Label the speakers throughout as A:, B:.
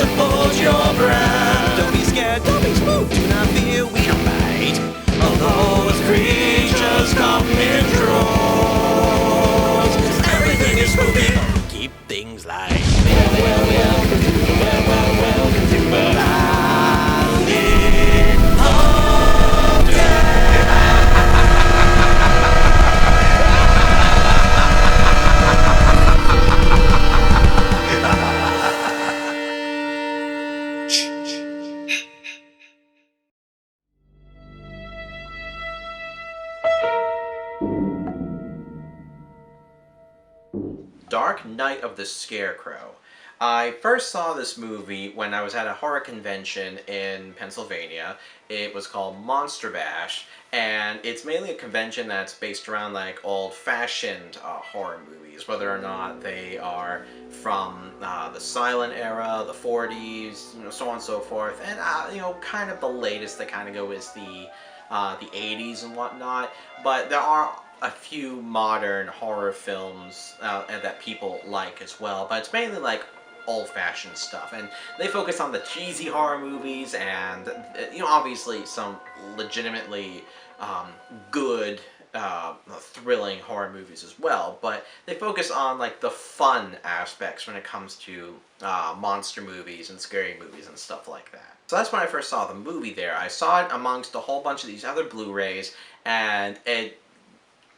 A: to hold your breath. Don't be scared, don't be spooked, do not fear, we don't bite. Although those creatures come in droves, everything is spooky. Keep things light. Welcome to the welcome to the Valley of Dark Night of the Scarecrow. I first saw this movie when I was at a horror convention in Pennsylvania. It was called Monster Bash, and it's mainly a convention that's based around like old-fashioned horror movies, whether or not they are from the silent era, the 40s, so on and so forth, and kind of the latest that kind of go is the 80s and whatnot. But there are a few modern horror films that people like as well, but it's mainly like old-fashioned stuff, and they focus on the cheesy horror movies and obviously some legitimately good thrilling horror movies as well, but they focus on like the fun aspects when it comes to monster movies and scary movies and stuff like that. So that's when I first saw the movie there. I saw it amongst a whole bunch of these other Blu-rays, and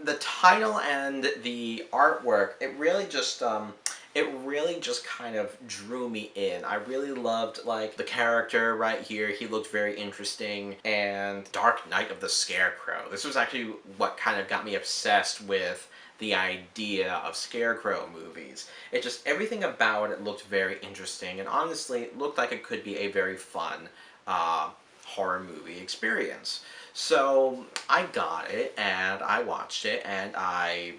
A: the title and the artwork, it really just kind of drew me in. I really loved like the character right here. He looked very interesting. And Dark Night of the Scarecrow. This was actually what kind of got me obsessed with the idea of Scarecrow movies. It just, everything about it looked very interesting, and honestly it looked like it could be a very fun horror movie experience. So I got it, and I watched it, and I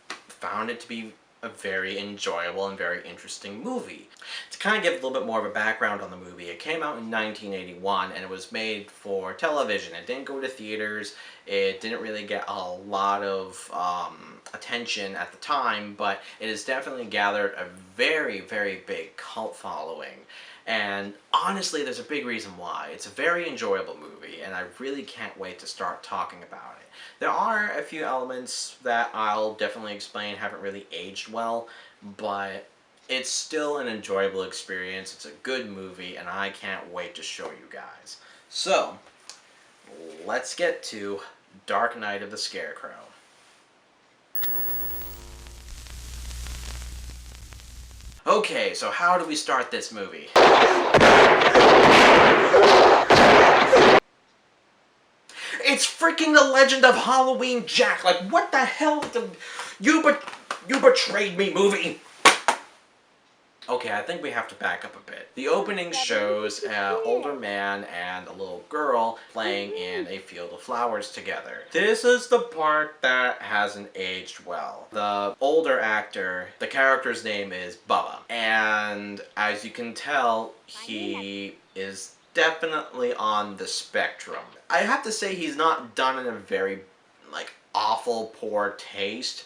A: found it to be a very enjoyable and very interesting movie. To kind of give a little bit more of a background on the movie, it came out in 1981, and it was made for television. It didn't go to theaters, it didn't really get a lot of attention at the time, but it has definitely gathered a very, very big cult following. And honestly, there's a big reason why. It's a very enjoyable movie, and I really can't wait to start talking about it. There are a few elements that I'll definitely explain haven't really aged well, but it's still an enjoyable experience. It's a good movie, and I can't wait to show you guys. So, let's get to Dark Night of the Scarecrow. Okay, so how do we start this movie? It's freaking The Legend of Halloween Jack! Like, what the hell? You betrayed me, movie! Okay, I think we have to back up a bit. The opening shows an older man and a little girl playing in a field of flowers together. This is the part that hasn't aged well. The older actor, the character's name is Bubba, and as you can tell, he is definitely on the spectrum. I have to say he's not done in a very, like, awful poor taste,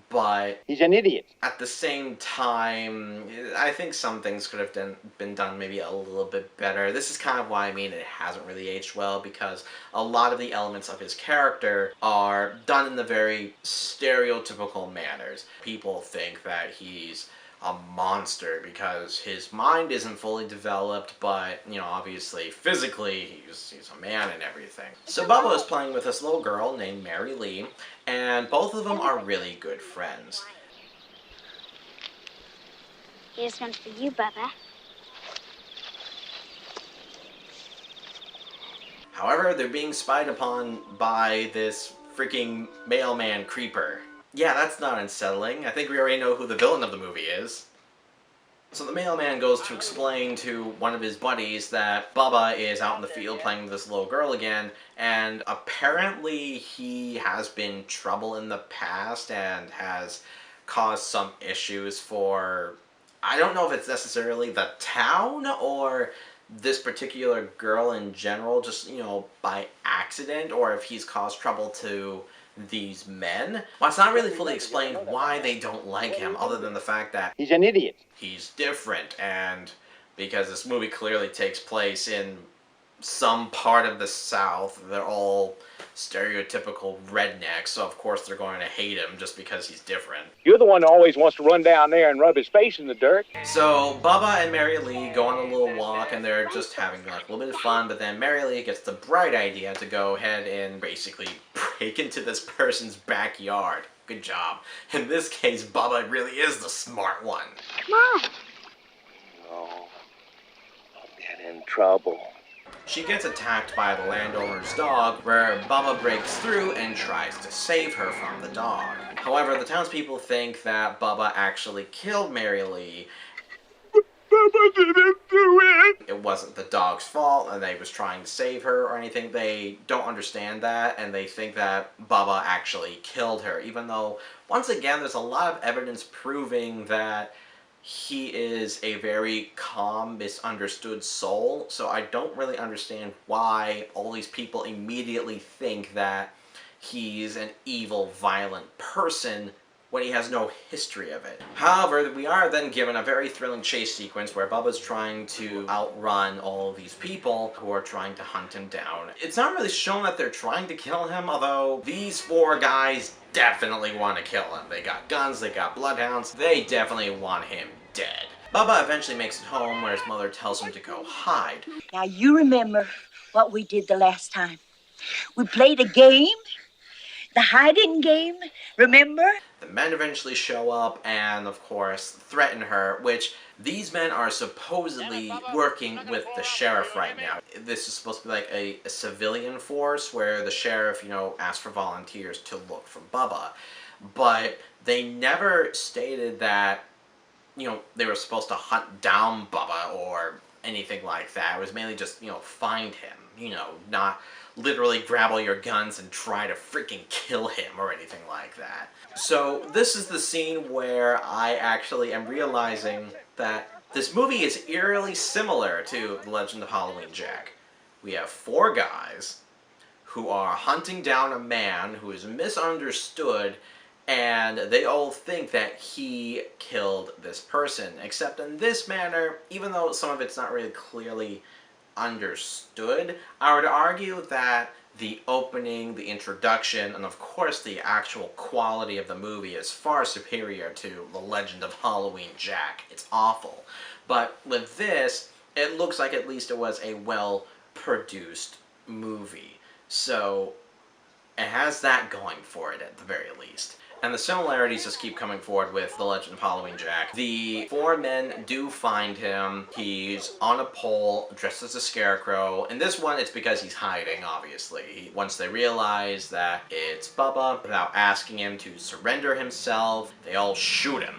A: but
B: he's an idiot.
A: At the same time, I think some things could have been done maybe a little bit better. This is kind of why I mean it hasn't really aged well, because a lot of the elements of his character are done in the very stereotypical manners. People think that he's a monster because his mind isn't fully developed, but, obviously, physically, he's a man and everything. So Bubba is playing with this little girl named Mary Lee, and both of them are really good friends.
C: Here's one for you, Bubba.
A: However, they're being spied upon by this freaking mailman creeper. Yeah, that's not unsettling. I think we already know who the villain of the movie is. So the mailman goes to explain to one of his buddies that Bubba is out in the field playing with this little girl again, and apparently he has been trouble in the past and has caused some issues for, I don't know if it's necessarily the town or this particular girl in general, just, by accident, or if he's caused trouble to these men. Well, it's not really fully explained why they don't like him, other than the fact that
B: He's an idiot.
A: he's different, and because this movie clearly takes place in some part of the South, they're all stereotypical rednecks, so of course they're going to hate him just because he's different.
B: You're the one who always wants to run down there and rub his face in the dirt.
A: So Bubba and Mary Lee go on a little walk, and they're just having like a little bit of fun, but then Mary Lee gets the bright idea to go ahead and basically break into this person's backyard. Good job. In this case, Bubba really is the smart one.
C: Come on.
B: No. I'll get in trouble.
A: She gets attacked by the landowner's dog, where Bubba breaks through and tries to save her from the dog. However, the townspeople think that Bubba actually killed Mary Lee.
B: Bubba didn't do it!
A: It wasn't the dog's fault, and they was trying to save her or anything. They don't understand that, and they think that Bubba actually killed her, even though, once again, there's a lot of evidence proving that he is a very calm, misunderstood soul, so I don't really understand why all these people immediately think that he's an evil, violent person when he has no history of it. However, we are then given a very thrilling chase sequence where Bubba's trying to outrun all these people who are trying to hunt him down. It's not really shown that they're trying to kill him, although these four guys definitely want to kill him. They got guns, they got bloodhounds, they definitely want him dead. Bubba eventually makes it home where his mother tells him to go hide.
D: Now you remember what we did the last time. We played a game, the hiding game, remember?
A: The men eventually show up and, of course, threaten her, which these men are supposedly working with the sheriff right now. This is supposed to be like a civilian force where the sheriff, asks for volunteers to look for Bubba. But they never stated that, they were supposed to hunt down Bubba or anything like that. It was mainly just, find him, not literally grab all your guns and try to freaking kill him or anything like that. So this is the scene where I actually am realizing that this movie is eerily similar to The Legend of Halloween Jack. We have four guys who are hunting down a man who is misunderstood, and they all think that he killed this person, except in this manner, even though some of it's not really clearly understood, I would argue that the opening, the introduction, and of course the actual quality of the movie is far superior to The Legend of Halloween Jack. It's awful. But with this, it looks like at least it was a well-produced movie. So it has that going for it at the very least. And the similarities just keep coming forward with The Legend of Halloween Jack. The four men do find him. He's on a pole, dressed as a scarecrow. In this one, it's because he's hiding, obviously. Once they realize that it's Bubba, without asking him to surrender himself, they all shoot him.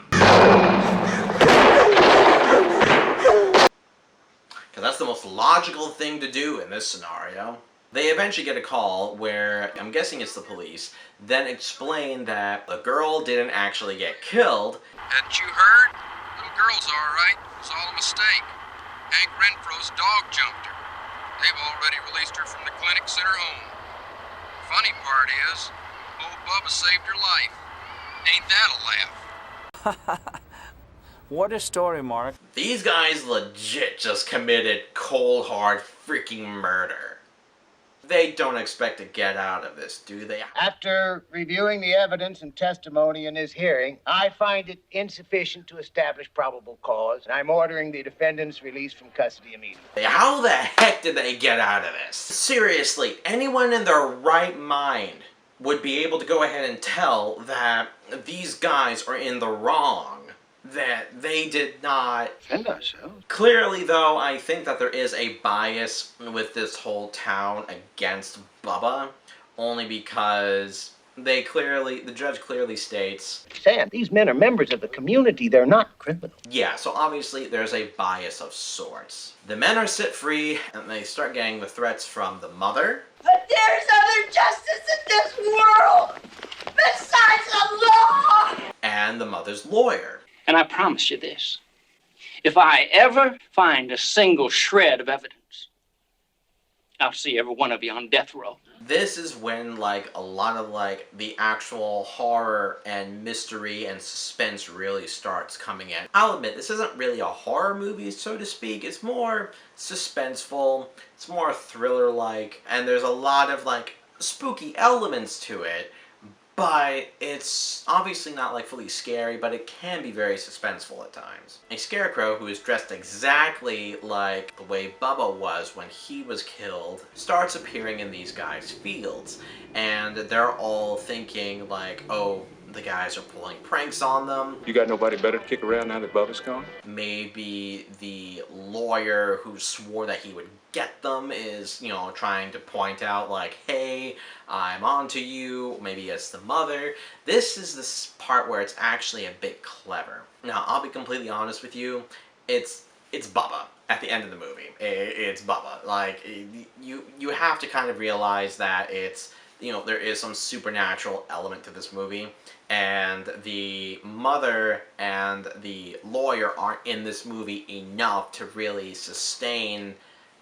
A: Because that's the most logical thing to do in this scenario. They eventually get a call where, I'm guessing it's the police, then explain that the girl didn't actually get killed.
E: Hadn't you heard? Little girl's all right. It was all a mistake. Hank Renfro's dog jumped her. They've already released her from the clinic, sent her home. Funny part is, old Bubba saved her life. Ain't that a laugh?
F: What a story, Mark.
A: These guys legit just committed cold hard freaking murder. They don't expect to get out of this, do they?
G: After reviewing the evidence and testimony in this hearing, I find it insufficient to establish probable cause, and I'm ordering the defendants released from custody immediately.
A: How the heck did they get out of this? Seriously, anyone in their right mind would be able to go ahead and tell that these guys are in the wrong. That they did not
G: Defend ourselves.
A: Clearly, though, I think that there is a bias with this whole town against Bubba, only because the judge clearly states,
G: Sam, these men are members of the community. They're not criminals.
A: yeah, so obviously there's a bias of sorts. The men are set free, and they start getting the threats from the mother.
D: But there's other justice in this world besides the law!
A: And the mother's lawyer.
H: And I promise you this, if I ever find a single shred of evidence, I'll see every one of you on death row.
A: This is when, like, a lot of, like, the actual horror and mystery and suspense really starts coming in. I'll admit, this isn't really a horror movie, so to speak. It's more suspenseful, it's more thriller-like, and there's a lot of, like, spooky elements to it, but it's obviously not, like, fully scary, but it can be very suspenseful at times. A Scarecrow who is dressed exactly like the way Bubba was when he was killed starts appearing in these guys' fields, and they're all thinking like, oh, the guys are pulling pranks on them.
E: You got nobody better to kick around now that Bubba's gone?
A: Maybe the lawyer who swore that he would get them is, you know, trying to point out like, hey, I'm on to you. Maybe it's the mother. This is this part where it's actually a bit clever. Now, I'll be completely honest with you. It's Bubba at the end of the movie. It's Bubba. Like, you have to kind of realize that it's, you know, there is some supernatural element to this movie, and the mother and the lawyer aren't in this movie enough to really sustain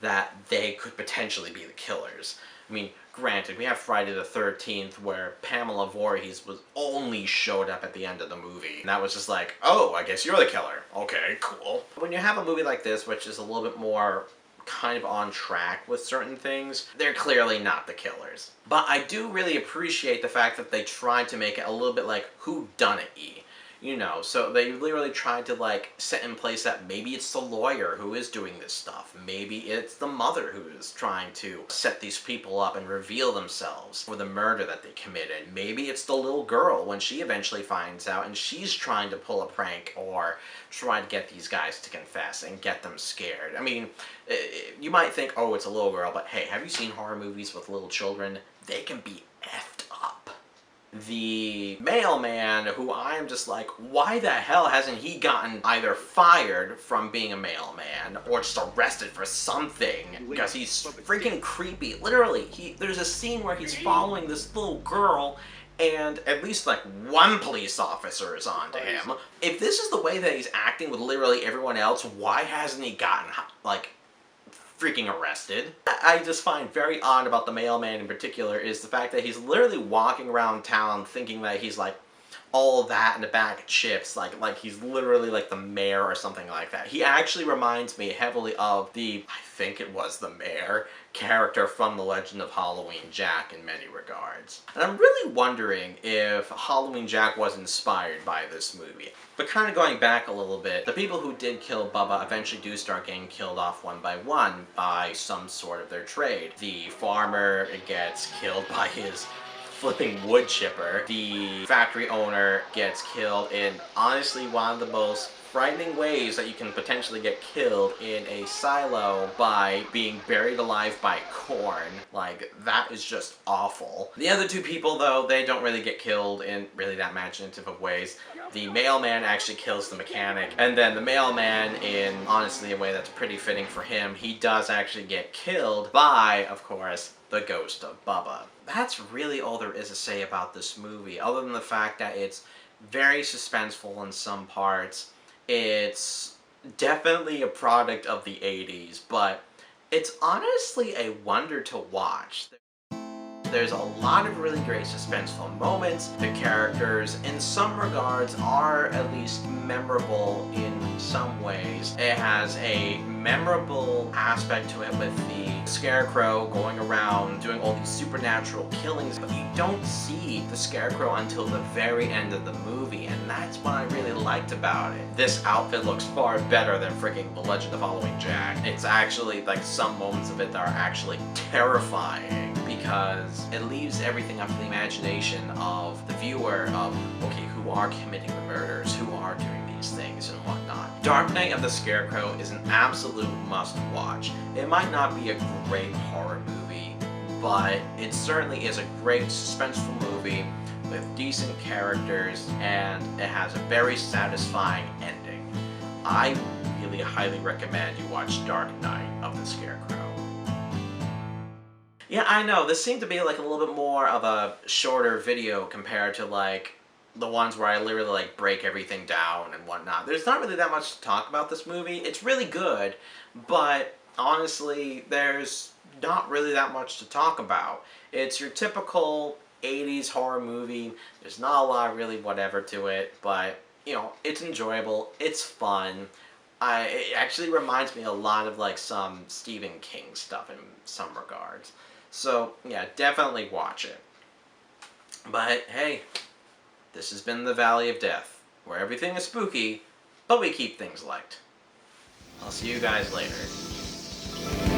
A: that they could potentially be the killers. I mean, granted, we have Friday the 13th where Pamela Voorhees was only showed up at the end of the movie. And that was just like, oh, I guess you're the killer. Okay, cool. When you have a movie like this, which is a little bit more kind of on track with certain things, they're clearly not the killers. But I do really appreciate the fact that they tried to make it a little bit like whodunit-y. You know, so they literally tried to, like, set in place that maybe it's the lawyer who is doing this stuff. Maybe it's the mother who is trying to set these people up and reveal themselves for the murder that they committed. Maybe it's the little girl when she eventually finds out and she's trying to pull a prank or try to get these guys to confess and get them scared. I mean, you might think, oh, it's a little girl, but hey, have you seen horror movies with little children? They can be effed up. The mailman, who I'm just like, why the hell hasn't he gotten either fired from being a mailman or just arrested for something? Because he's freaking creepy. Literally, there's a scene where he's following this little girl and at least like one police officer is on to him. If this is the way that he's acting with literally everyone else, why hasn't he gotten, like, freaking arrested? I just find very odd about the mailman in particular is the fact that he's literally walking around town thinking that he's like all of that in a bag of chips, like he's literally like the mayor or something like that. He actually reminds me heavily of the, I think it was the mayor, character from The Legend of Halloween Jack in many regards. And I'm really wondering if Halloween Jack was inspired by this movie. But kind of going back a little bit, the people who did kill Bubba eventually do start getting killed off one by some sort of their trade. The farmer gets killed by his flipping wood chipper. The factory owner gets killed in honestly one of the most frightening ways that you can potentially get killed in a silo by being buried alive by corn. Like, that is just awful. The other two people, though, they don't really get killed in really that imaginative of ways. The mailman actually kills the mechanic, and then the mailman, in honestly a way that's pretty fitting for him, he does actually get killed by, of course, the ghost of Bubba. That's really all there is to say about this movie, other than the fact that it's very suspenseful in some parts. It's definitely a product of the 80s, but it's honestly a wonder to watch. There's a lot of really great suspenseful moments. The characters, in some regards, are at least memorable in some ways. It has a memorable aspect to it with the Scarecrow going around doing all these supernatural killings, but you don't see the Scarecrow until the very end of the movie, and that's what I really liked about it. This outfit looks far better than freaking The Legend of Halloween Jack. It's actually, like, some moments of it that are actually terrifying, because it leaves everything up to the imagination of the viewer of, okay, who are committing the murders, who are doing these things and whatnot. Dark Knight of the Scarecrow is an absolute must-watch. It might not be a great horror movie, but it certainly is a great suspenseful movie with decent characters, and it has a very satisfying ending. I really highly recommend you watch Dark Knight of the Scarecrow. Yeah, I know, this seemed to be like a little bit more of a shorter video compared to like the ones where I literally like break everything down and whatnot. There's not really that much to talk about this movie. It's really good, but honestly, there's not really that much to talk about. It's your typical 80s horror movie. There's not a lot really whatever to it, but you know, it's enjoyable, it's fun. It actually reminds me a lot of like some Stephen King stuff in some regards. So yeah, definitely watch it. But hey, this has been the Valley of Death, where everything is spooky, but we keep things light. I'll see you guys later.